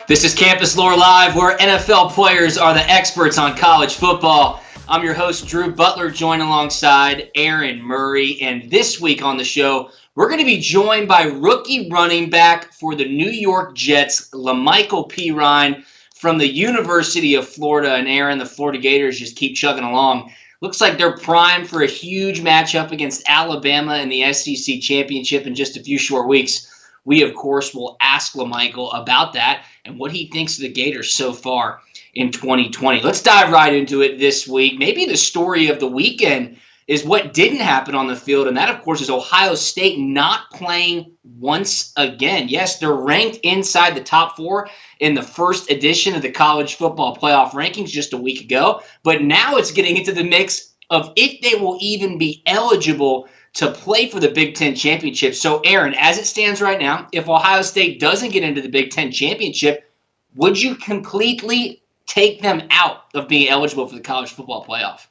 This is CampusLore Live, where NFL players are the experts on college football. I'm your host, Drew Butler, joined alongside Aaron Murray. And this week on the show, we're going to be joined by rookie running back for the New York Jets, La'Mical Perine from the University of Florida. And Aaron, the Florida Gators just keep chugging along. Looks like they're primed for a huge matchup against Alabama in the SEC Championship in just a few short weeks. We, of course, will ask La'Mical about that and what he thinks of the Gators so far in 2020. Let's dive right into it this week. Maybe the story of the weekend is what didn't happen on the field, and that, of course, is Ohio State not playing once again. Yes, they're ranked inside the top 4 in the first edition of the college football playoff rankings just a week ago, but now it's getting into the mix of if they will even be eligible to play for the Big Ten Championship. So, Aaron, as it stands right now, if Ohio State doesn't get into the Big Ten Championship, would you completely take them out of being eligible for the college football playoff?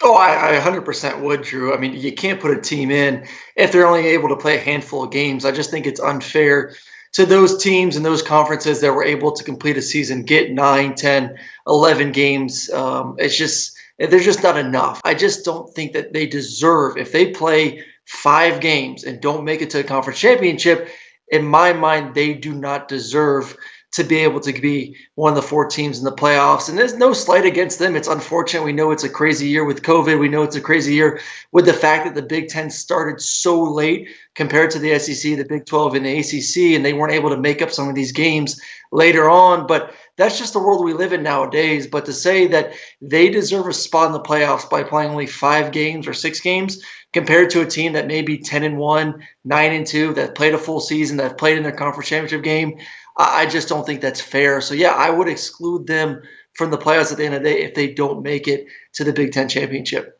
Oh, I 100% would, Drew. I mean, you can't put a team in if they're only able to play a handful of games. I just think it's unfair to those teams and those conferences that were able to complete a season, get 9, 10, 11 games. There's just not enough. I just don't think that they deserve, if they play 5 games and don't make it to the conference championship, in my mind, they do not deserve to be able to be one of the 4 teams in the playoffs. And there's no slight against them. It's unfortunate. We know it's a crazy year with COVID. We know it's a crazy year with the fact that the Big Ten started so late compared to the SEC, the Big 12, and the ACC, and they weren't able to make up some of these games later on. But that's just the world we live in nowadays. But to say that they deserve a spot in the playoffs by playing only 5 games or 6 games compared to a team that may be 10-1, 9-2, that played a full season, that played in their conference championship game, I just don't think that's fair. So, yeah, I would exclude them from the playoffs at the end of the day if they don't make it to the Big Ten championship.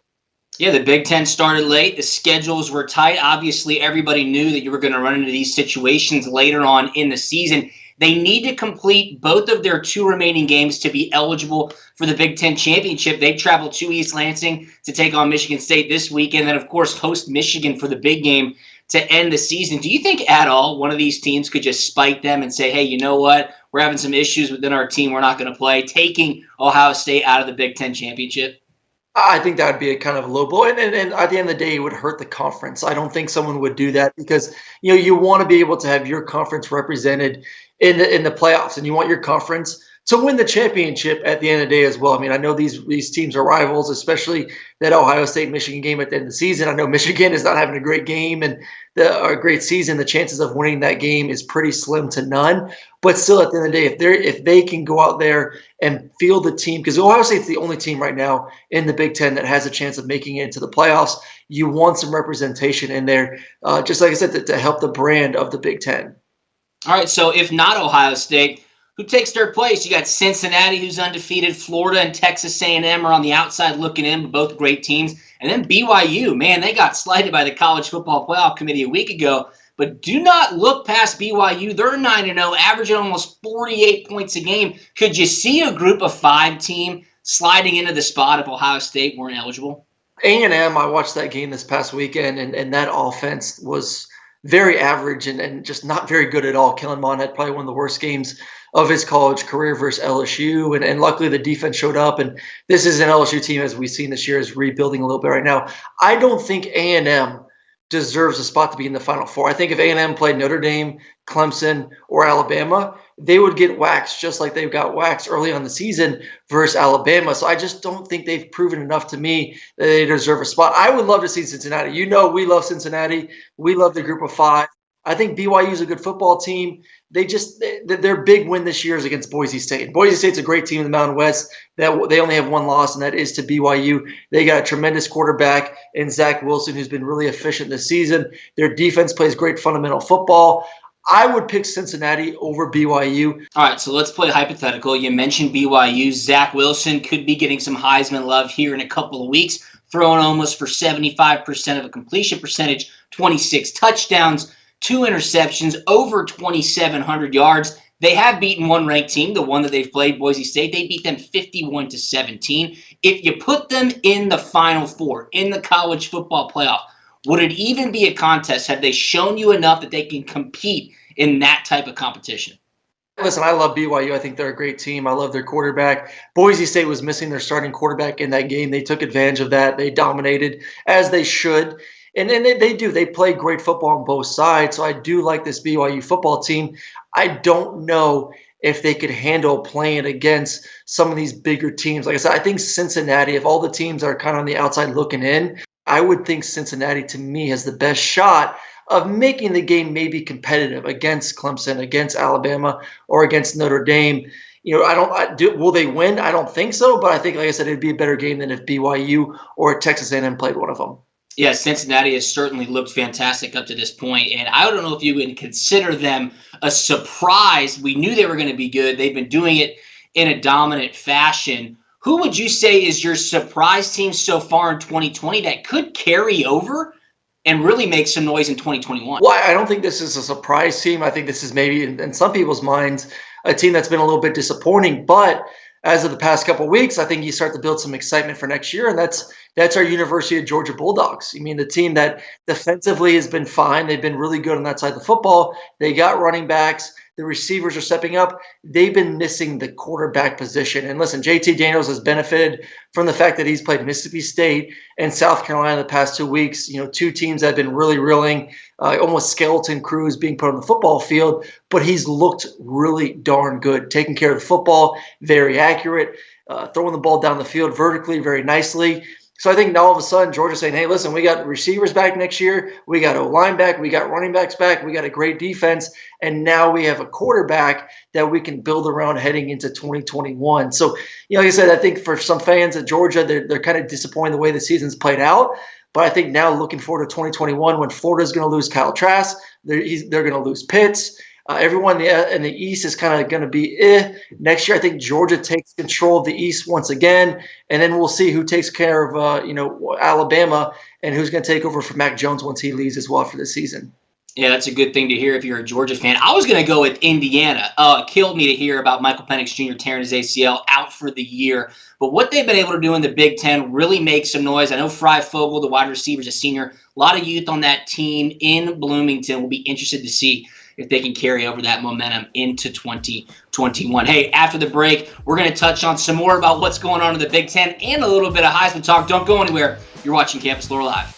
Yeah, the Big Ten started late. The schedules were tight. Obviously, everybody knew that you were going to run into these situations later on in the season. They need to complete both of their 2 remaining games to be eligible for the Big Ten championship. They travel to East Lansing to take on Michigan State this weekend, and then, of course, host Michigan for the big game to end the season. Do you think at all one of these teams could just spite them and say, hey, you know what? We're having some issues within our team. We're not going to play, taking Ohio State out of the Big Ten championship? I think that would be a kind of a low blow. And at the end of the day, it would hurt the conference. I don't think someone would do that because, you want to be able to have your conference represented in the playoffs, and you want your conference to win the championship at the end of the day as well. I mean, I know these teams are rivals, especially that Ohio State-Michigan game at the end of the season. I know Michigan is not having a great game and a great season. The chances of winning that game is pretty slim to none. But still, at the end of the day, if they can go out there and field the team, because Ohio State's the only team right now in the Big Ten that has a chance of making it into the playoffs, you want some representation in there, just like I said, to help the brand of the Big Ten. All right, so if not Ohio State, who takes their place? You got Cincinnati, who's undefeated. Florida and Texas A&M are on the outside looking in, both great teams. And then BYU, man, they got slighted by the College Football Playoff Committee a week ago. But do not look past BYU. They're 9-0, averaging almost 48 points a game. Could you see a group of 5 team sliding into the spot if Ohio State weren't eligible? A&M, I watched that game this past weekend, and that offense was very average and just not very good at all. Kellen Mond had probably one of the worst games of his college career versus LSU, and luckily the defense showed up, and this is an LSU team, as we've seen this year, is rebuilding a little bit right now. I don't think A&M deserves a spot to be in the Final Four. I think if A&M played Notre Dame, Clemson, or Alabama, they would get waxed just like they got waxed early on the season versus Alabama. So I just don't think they've proven enough to me that they deserve a spot. I would love to see Cincinnati. We love Cincinnati. We love the group of 5. I think BYU is a good football team. Their big win this year is against Boise State. And Boise State's a great team in the Mountain West. That they only have 1 loss, and that is to BYU. They got a tremendous quarterback in Zach Wilson, who's been really efficient this season. Their defense plays great fundamental football. I would pick Cincinnati over BYU. All right, so let's play hypothetical. You mentioned BYU. Zach Wilson could be getting some Heisman love here in a couple of weeks, throwing almost for 75% of a completion percentage, 26 touchdowns, 2 interceptions, over 2,700 yards. They have beaten one ranked team, the one that they've played, Boise State. They beat them 51-17. If you put them in the Final Four, in the college football playoff, would it even be a contest? Have they shown you enough that they can compete in that type of competition? Listen, I love BYU. I think they're a great team. I love their quarterback. Boise State was missing their starting quarterback in that game. They took advantage of that. They dominated, as they should. And then they do. They play great football on both sides. So I do like this BYU football team. I don't know if they could handle playing against some of these bigger teams. Like I said, I think Cincinnati, if all the teams are kind of on the outside looking in, I would think Cincinnati, to me, has the best shot of making the game maybe competitive against Clemson, against Alabama, or against Notre Dame. Will they win? I don't think so, but I think, like I said, it'd be a better game than if BYU or Texas A&M played one of them. Yeah, Cincinnati has certainly looked fantastic up to this point, and I don't know if you would consider them a surprise. We knew they were going to be good. They've been doing it in a dominant fashion. Who would you say is your surprise team so far in 2020 that could carry over and really make some noise in 2021? Well, I don't think this is a surprise team. I think this is maybe, in some people's minds, a team that's been a little bit disappointing. But as of the past couple of weeks, I think you start to build some excitement for next year, and that's our University of Georgia Bulldogs. I mean, the team that defensively has been fine. They've been really good on that side of the football. They got running backs. The receivers are stepping up. They've been missing the quarterback position. And listen, JT Daniels has benefited from the fact that he's played Mississippi State and South Carolina the past 2 weeks. Two teams that have been really reeling, almost skeleton crews being put on the football field. But he's looked really darn good, taking care of the football, very accurate, throwing the ball down the field vertically very nicely. So I think now all of a sudden Georgia's saying, hey, listen, we got receivers back next year. We got O-line back. We got running backs back. We got a great defense. And now we have a quarterback that we can build around heading into 2021. So, like I said, I think for some fans at Georgia, they're kind of disappointed the way the season's played out. But I think now looking forward to 2021 when Florida's going to lose Kyle Trask, they're going to lose Pitts. Everyone in the East is kind of going to be Next year, I think Georgia takes control of the East once again, and then we'll see who takes care of Alabama and who's going to take over for Mac Jones once he leaves as well for the season. Yeah, that's a good thing to hear if you're a Georgia fan. I was going to go with Indiana. It killed me to hear about Michael Penix Jr. tearing his ACL out for the year. But what they've been able to do in the Big Ten really makes some noise. I know Fry Fogel, the wide receiver, is a senior. A lot of youth on that team in Bloomington. We'll be interested to see if they can carry over that momentum into 2021. Hey, after the break, we're going to touch on some more about what's going on in the Big Ten and a little bit of Heisman talk. Don't go anywhere. You're watching CampusLore Live.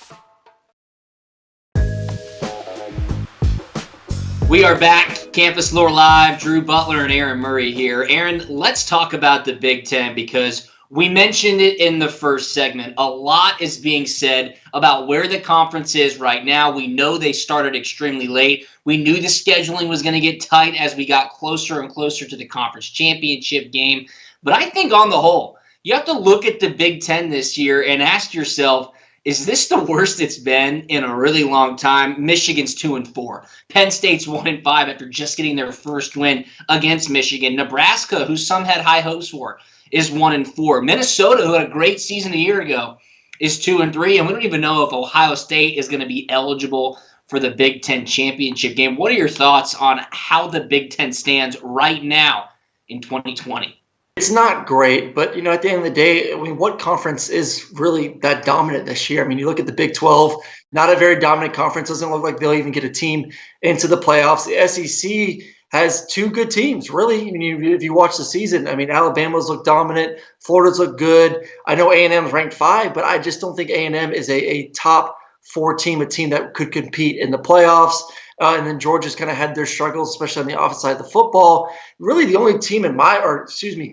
We are back, CampusLore Live. Drew Butler and Aaron Murray here. Aaron, let's talk about the Big Ten because we mentioned it in the first segment. A lot is being said about where the conference is right now. We know they started extremely late. We knew the scheduling was going to get tight as we got closer and closer to the conference championship game. But I think on the whole, you have to look at the Big Ten this year and ask yourself, is this the worst it's been in a really long time? Michigan's 2-4. Penn State's 1-5 after just getting their first win against Michigan. Nebraska, who some had high hopes for, is 1-4. Minnesota, who had a great season a year ago, is 2-3. And we don't even know if Ohio State is going to be eligible for the Big Ten championship game. What are your thoughts on how the Big Ten stands right now in 2020? It's not great, but, at the end of the day, I mean, what conference is really that dominant this year? I mean, you look at the Big 12, not a very dominant conference. Doesn't look like they'll even get a team into the playoffs. The SEC has two good teams, really. I mean, if you watch the season, I mean, Alabama's look dominant. Florida's look good. I know A&M's ranked 5, but I just don't think A&M is a top 4 team, a team that could compete in the playoffs. And then Georgia's kind of had their struggles, especially on the offensive side of the football. Really, the only team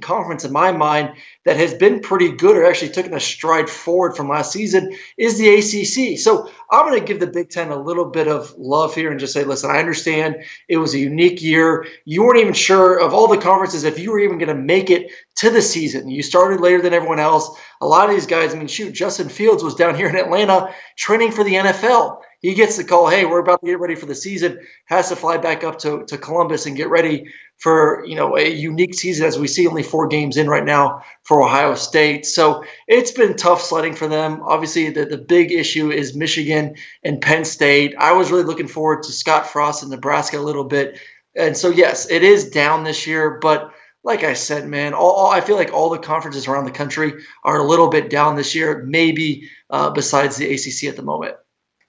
conference in my mind that has been pretty good or actually taken a stride forward from last season is the ACC. So I'm going to give the Big Ten a little bit of love here and just say, listen, I understand it was a unique year. You weren't even sure of all the conferences if you were even going to make it to the season. You started later than everyone else. A lot of these guys, Justin Fields was down here in Atlanta training for the NFL. He gets the call, hey, we're about to get ready for the season, has to fly back up to Columbus and get ready for, a unique season as we see only 4 games in right now for Ohio State. So it's been tough sledding for them. Obviously, the big issue is Michigan and Penn State. I was really looking forward to Scott Frost in Nebraska a little bit. And so, yes, it is down this year, but like I said, man, I feel like all the conferences around the country are a little bit down this year, maybe besides the ACC at the moment.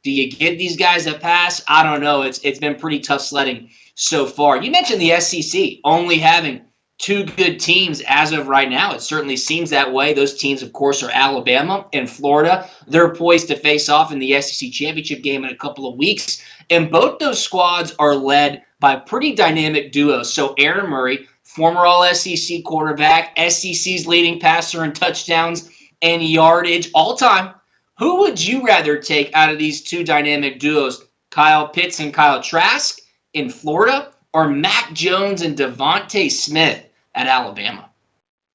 Do you give these guys a pass? I don't know. It's been pretty tough sledding so far. You mentioned the SEC only having two good teams as of right now. It certainly seems that way. Those teams, of course, are Alabama and Florida. They're poised to face off in the SEC championship game in a couple of weeks. And both those squads are led by pretty dynamic duos. So Aaron Murray, former All-SEC quarterback, SEC's leading passer in touchdowns and yardage all time. Who would you rather take out of these two dynamic duos, Kyle Pitts and Kyle Trask in Florida, or Mac Jones and Devontae Smith at Alabama?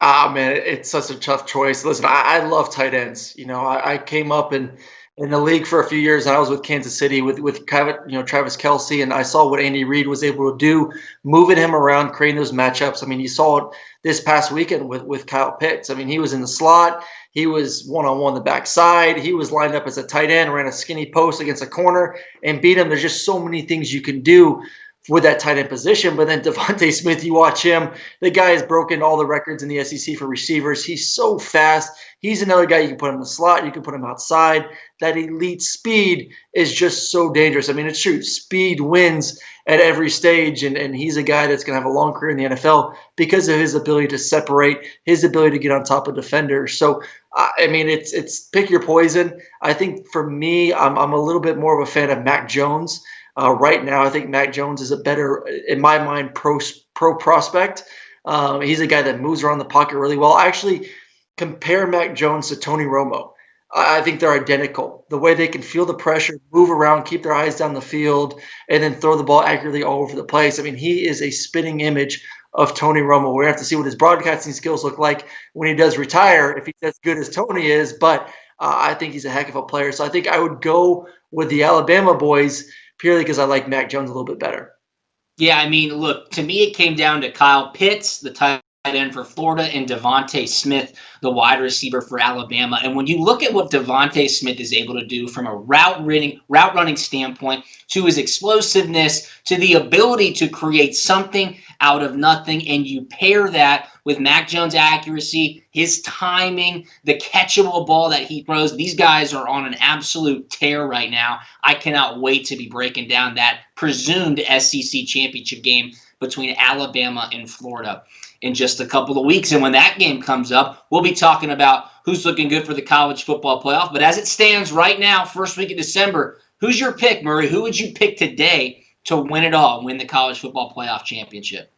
Ah, man, it's such a tough choice. Listen, I love tight ends. I came up in the league for a few years, and I was with Kansas City with Travis KELCE, and I saw what Andy Reid was able to do, moving him around, creating those matchups. I mean, you saw it this past weekend with Kyle Pitts. I mean, he was in the slot. He was one-on-one the backside. He was lined up as a tight end, ran a skinny post against a corner, and beat him. There's just so many things you can do with that tight end position. But then Devontae Smith, you watch him, the guy has broken all the records in the SEC for receivers. He's so fast. He's another guy you can put in the slot. You can put him outside. That elite speed is just so dangerous. I mean, it's true. Speed wins at every stage, and he's a guy that's going to have a long career in the NFL because of his ability to separate, his ability to get on top of defenders. So, I mean, it's pick your poison. I think for me, I'm a little bit more of a fan of Mac Jones. Right now, I think Mac Jones is a better, in my mind, pro prospect. He's a guy that moves around the pocket really well. I actually compare Mac Jones to Tony Romo. I think they're identical. The way they can feel the pressure, move around, keep their eyes down the field, and then throw the ball accurately all over the place. I mean, he is a spitting image of Tony Romo. We're going to have to see what his broadcasting skills look like when he does retire, if he's as good as Tony is. But I think he's a heck of a player. So I think I would go with the Alabama boys purely because I like Mac Jones a little bit better. Yeah, I mean, look, to me it came down to Kyle Pitts, the tight end for Florida, and Devontae Smith, the wide receiver for Alabama. And when you look at what Devontae Smith is able to do from a route running standpoint, to his explosiveness, to the ability to create something out of nothing, and you pair that with Mac Jones' accuracy, his timing, the catchable ball that he throws, these guys are on an absolute tear right now. I cannot wait to be breaking down that presumed SEC championship game between Alabama and Florida in just a couple of weeks. And when that game comes up, we'll be talking about who's looking good for the college football playoff. But as it stands right now, first week of December, who's your pick, Murray? Who would you pick today to win it all, win the college football playoff championship?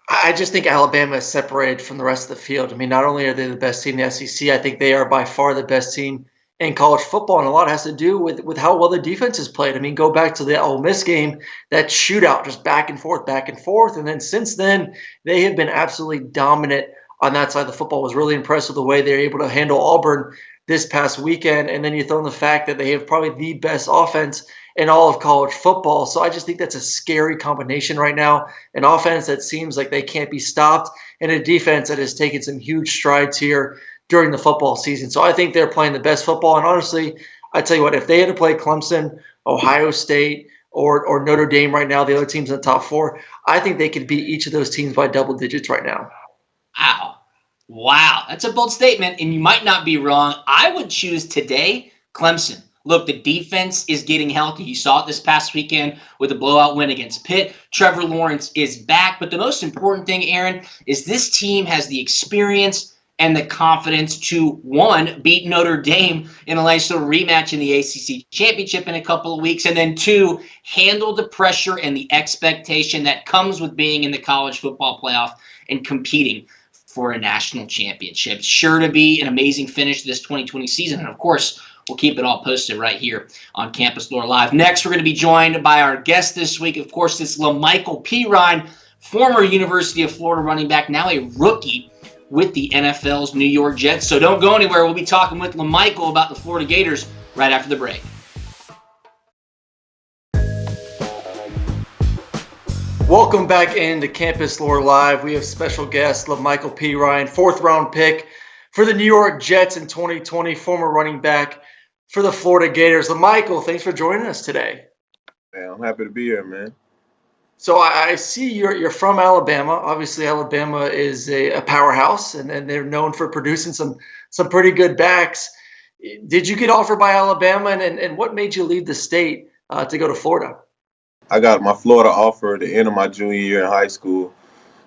I just think Alabama is separated from the rest of the field. I mean, not only are they the best team in the SEC, I think they are by far the best team in college football, and a lot has to do with how well the defense is played. I mean, go back to the Ole Miss game, that shootout, just back and forth. And then since then, they have been absolutely dominant on that side of the football. I was really impressed with the way they're able to handle Auburn this past weekend. And then you throw in the fact that they have probably the best offense in all of college football. So I just think that's a scary combination right now. An offense that seems like they can't be stopped, and a defense that has taken some huge strides here during the football season. So I think they're playing the best football. And honestly, I tell you what, if they had to play Clemson, Ohio State, or Notre Dame right now, the other teams in the top four, I think they could beat each of those teams by double digits right now. Wow. That's a bold statement, and you might not be wrong. I would choose today Clemson. Look, the defense is getting healthy. You saw it this past weekend with a blowout win against Pitt. Trevor Lawrence is back. But the most important thing, Aaron, is this team has the experience and the confidence to, one, beat Notre Dame in a nice little rematch in the ACC championship in a couple of weeks, and then two, handle the pressure and the expectation that comes with being in the college football playoff and competing for a national championship. Sure to be an amazing finish to this 2020 season, and of course, we'll keep it all posted right here on Campus Lore Live. Next, we're going to be joined by our guest this week. Of course, it's La'Mical Perine, former University of Florida running back, now a rookie with the NFL's New York Jets. So don't go anywhere. We'll be talking with La'Mical about the Florida Gators right after the break. Welcome back into Campus Lore Live. We have special guest La'Mical Perine, fourth-round pick for the New York Jets in 2020, former running back for the Florida Gators. La'Mical, thanks for joining us today. Man, I'm happy to be here, man. So I see you're from Alabama. Obviously, Alabama is a powerhouse, and they're known for producing some pretty good backs. Did you get offered by Alabama, and what made you leave the state to go to Florida? I got my Florida offer at the end of my junior year in high school.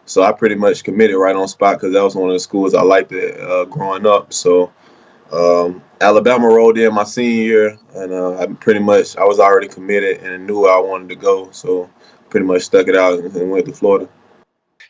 So I pretty much committed right on spot because that was one of the schools I liked growing up. So Alabama rolled in my senior year, and I was already committed and knew where I wanted to go. So pretty much stuck it out and went to Florida.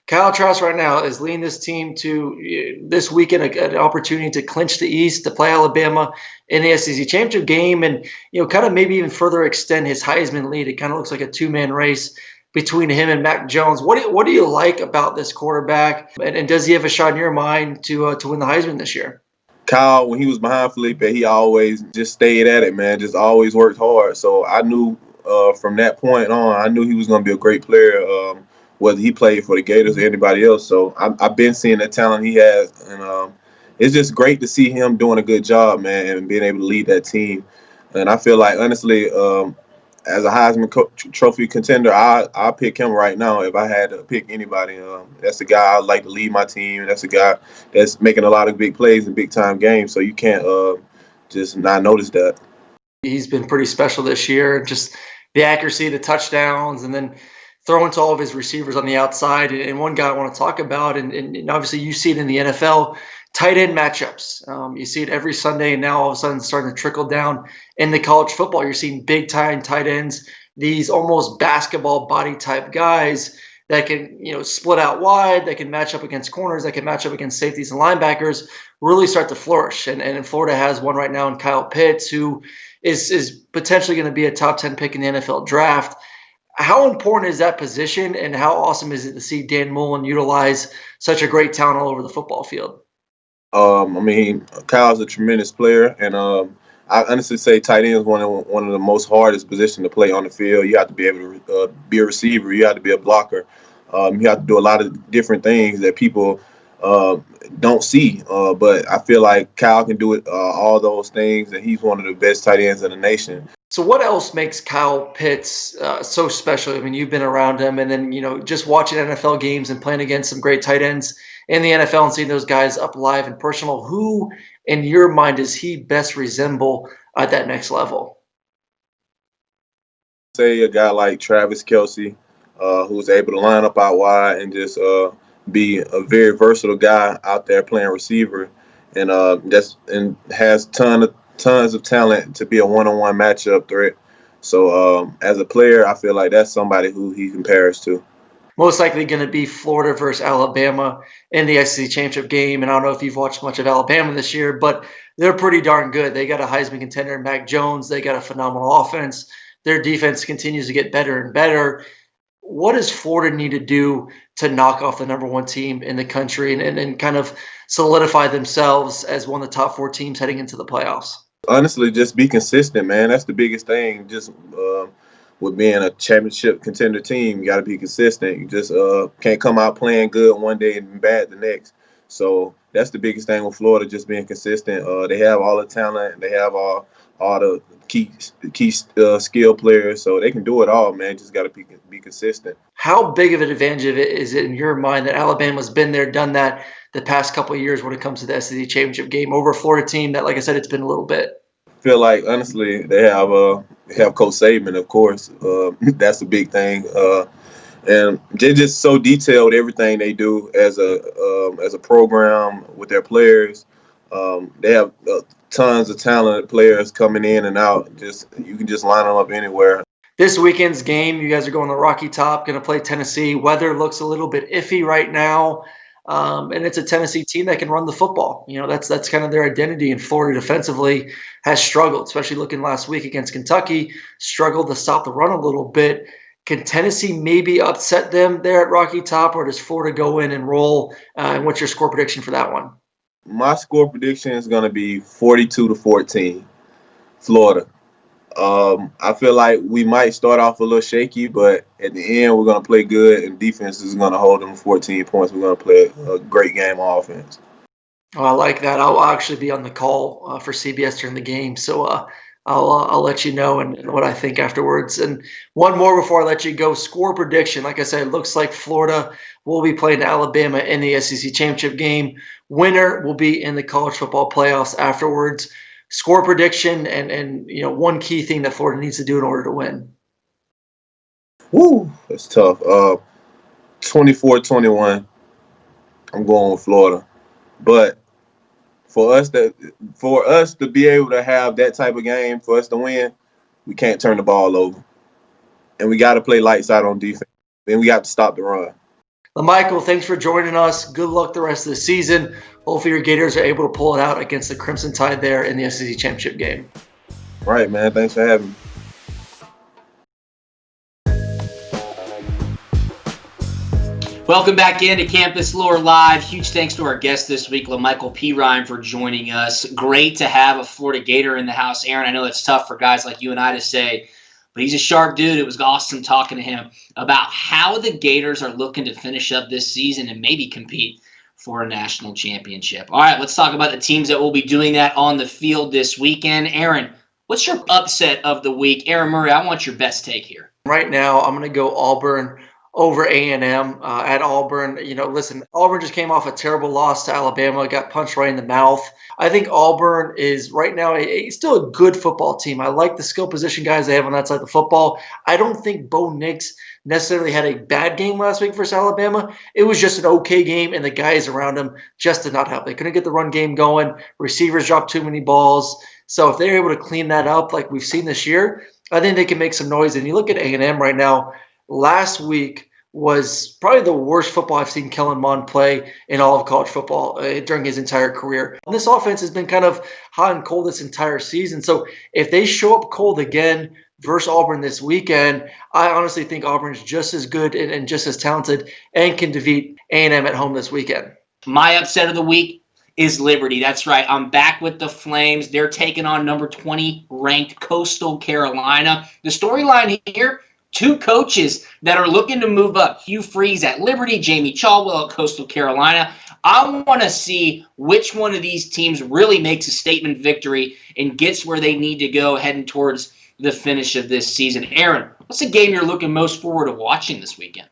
Kyle Trask right now is leading this team to this weekend an opportunity to clinch the East, to play Alabama in the SEC championship game, and kind of maybe even further extend his Heisman lead. It kind of looks like a two-man race between him and Mac Jones. What do you like about this quarterback, and does he have a shot in your mind to win the Heisman this year? Kyle, when he was behind Felipe, he always just stayed at it, man. Just always worked hard. So I knew from that point on, I knew he was going to be a great player, whether he played for the Gators or anybody else. So I've been seeing the talent he has, and it's just great to see him doing a good job, man, and being able to lead that team. And I feel like, honestly, as a Heisman Trophy contender, I'll pick him right now if I had to pick anybody. That's the guy I'd like to lead my team. That's the guy that's making a lot of big plays in big-time games, so you can't just not notice that. He's been pretty special this year, just the accuracy, the touchdowns, and then throwing to all of his receivers on the outside. And one guy I want to talk about, and obviously you see it in the NFL, tight end matchups. You see it every Sunday, and now all of a sudden it's starting to trickle down in the college football. You're seeing big-time tight ends, these almost basketball body type guys that can split out wide, that can match up against corners, that can match up against safeties and linebackers, really start to flourish. And Florida has one right now in Kyle Pitts, who is potentially going to be a top 10 pick in the NFL draft. How important is that position, and how awesome is it to see Dan Mullen utilize such a great talent all over the football field? Kyle's a tremendous player, and I honestly say tight end is one of the most hardest positions to play on the field. You have to be able to be a receiver. You have to be a blocker. You have to do a lot of different things that people don't see. But I feel like Kyle can do it, all those things, and he's one of the best tight ends in the nation. So what else makes Kyle Pitts so special? I mean, you've been around him, and then just watching NFL games and playing against some great tight ends in the NFL and seeing those guys up live and personal. Who, in your mind, does he best resemble at that next level? Say a guy like Travis KELCE, who's able to line up out wide and just be a very versatile guy out there playing receiver, and has tons of talent to be a one-on-one matchup threat. So as a player, I feel like that's somebody who he compares to. Most likely going to be Florida versus Alabama in the SEC championship game. And I don't know if you've watched much of Alabama this year, but they're pretty darn good. They got a Heisman contender, Mac Jones. They got a phenomenal offense. Their defense continues to get better and better. What does Florida need to do to knock off the number one team in the country and kind of solidify themselves as one of the top four teams heading into the playoffs? Honestly, just be consistent, man. That's the biggest thing. Just with being a championship contender team, you got to be consistent. You just can't come out playing good one day and bad the next. So that's the biggest thing with Florida, just being consistent. They have all the talent. They have all the key skill players, so they can do it all, man. Just got to be consistent. How big of an advantage is it in your mind that Alabama's been there, done that the past couple of years when it comes to the SEC championship game over a Florida team that, like I said, it's been a little bit? I feel like, honestly, they have Coach Saban, of course. That's a big thing. And they're just so detailed, everything they do as a program with their players. They have tons of talented players coming in and out. You can just line them up anywhere. This weekend's game, you guys are going to Rocky Top, going to play Tennessee. Weather looks a little bit iffy right now, and it's a Tennessee team that can run the football. That's kind of their identity. And Florida defensively has struggled, especially looking last week against Kentucky, struggled to stop the run a little bit. Can Tennessee maybe upset them there at Rocky Top, or does Florida go in and roll? And what's your score prediction for that one? My score prediction is going to be 42-14, Florida. I feel like we might start off a little shaky, but at the end we're going to play good, and defense is going to hold them 14 points. We're going to play a great game on offense. Oh, I like that. I'll actually be on the call for CBS during the game, so I'll let you know and what I think afterwards. And one more before I let you go. Score prediction. Like I said, it looks like Florida will be playing Alabama in the SEC championship game. Winner will be in the college football playoffs afterwards. score prediction and one key thing that Florida needs to do in order to win. Woo, that's tough. 24-21. I'm going with Florida. But for us to be able to have that type of game, for us to win, we can't turn the ball over. And we got to play lights out on defense. Then we got to stop the run. La'Mical, thanks for joining us. Good luck the rest of the season. Hopefully your Gators are able to pull it out against the Crimson Tide there in the SEC Championship game. Right, man. Thanks for having me. Welcome back into CampusLore Live. Huge thanks to our guest this week, La'Mical Perine, for joining us. Great to have a Florida Gator in the house. Aaron, I know it's tough for guys like you and I to say, but he's a sharp dude. It was awesome talking to him about how the Gators are looking to finish up this season and maybe compete for a national championship. All right, let's talk about the teams that will be doing that on the field this weekend. Aaron, what's your upset of the week? Aaron Murray, I want your best take here. Right now, I'm going to go Auburn over A&M at Auburn. Listen, Auburn just came off a terrible loss to Alabama, got punched right in the mouth. I think Auburn is right now still a good football team. I like the skill position guys they have on that side of the football. I don't think Bo Nix necessarily had a bad game last week versus Alabama. It was just an okay game, and the guys around him just did not help. They couldn't get the run game going. Receivers dropped too many balls. So if they're able to clean that up like we've seen this year, I think they can make some noise. And you look at A&M right now, last week was probably the worst football I've seen Kellen Mond play in all of college football during his entire career. And this offense has been kind of hot and cold this entire season. So if they show up cold again versus Auburn this weekend, I honestly think Auburn's just as good and just as talented and can defeat A&M at home this weekend. My upset of the week is Liberty. That's right. I'm back with the Flames. They're taking on number 20 ranked Coastal Carolina. The storyline here, two coaches that are looking to move up. Hugh Freeze at Liberty, Jamie Caldwell at Coastal Carolina. I want to see which one of these teams really makes a statement victory and gets where they need to go heading towards the finish of this season. Aaron, what's the game you're looking most forward to watching this weekend?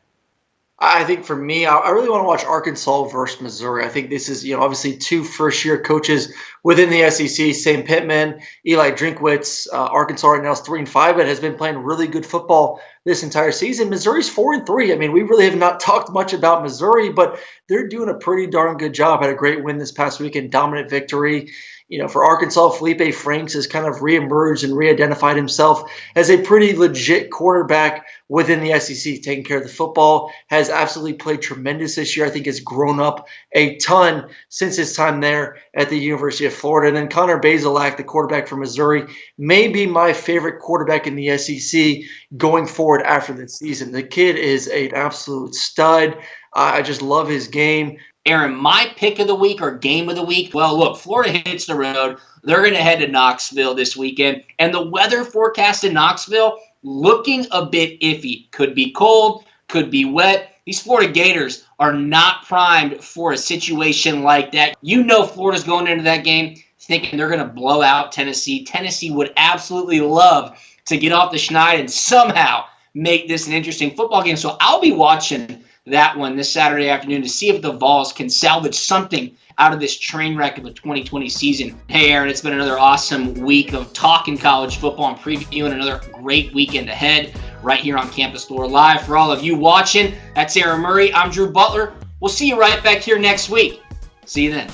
I think for me, I really want to watch Arkansas versus Missouri. I think this is, obviously two first-year coaches within the SEC. Sam Pittman, Eli Drinkwitz. Arkansas right now is 3-5, but has been playing really good football this entire season. Missouri's 4-3. I mean, we really have not talked much about Missouri, but they're doing a pretty darn good job. Had a great win this past weekend, dominant victory. For Arkansas, Felipe Franks has kind of reemerged and re-identified himself as a pretty legit quarterback within the SEC, taking care of the football, has absolutely played tremendous this year. I think has grown up a ton since his time there at the University of Florida. And then Connor Bazelak, the quarterback from Missouri, may be my favorite quarterback in the SEC going forward after this season. The kid is an absolute stud. I just love his game. Aaron, my pick of the week or game of the week? Well, look, Florida hits the road. They're going to head to Knoxville this weekend. And the weather forecast in Knoxville looking a bit iffy. Could be cold, could be wet. These Florida Gators are not primed for a situation like that. Florida's going into that game thinking they're going to blow out Tennessee. Tennessee would absolutely love to get off the schneid and somehow make this an interesting football game. So I'll be watching that one this Saturday afternoon to see if the Vols can salvage something out of this train wreck of a 2020 season. Hey, Aaron, it's been another awesome week of talking college football and previewing another great weekend ahead right here on CampusLore Live. For all of you watching, that's Aaron Murray. I'm Drew Butler. We'll see you right back here next week. See you then.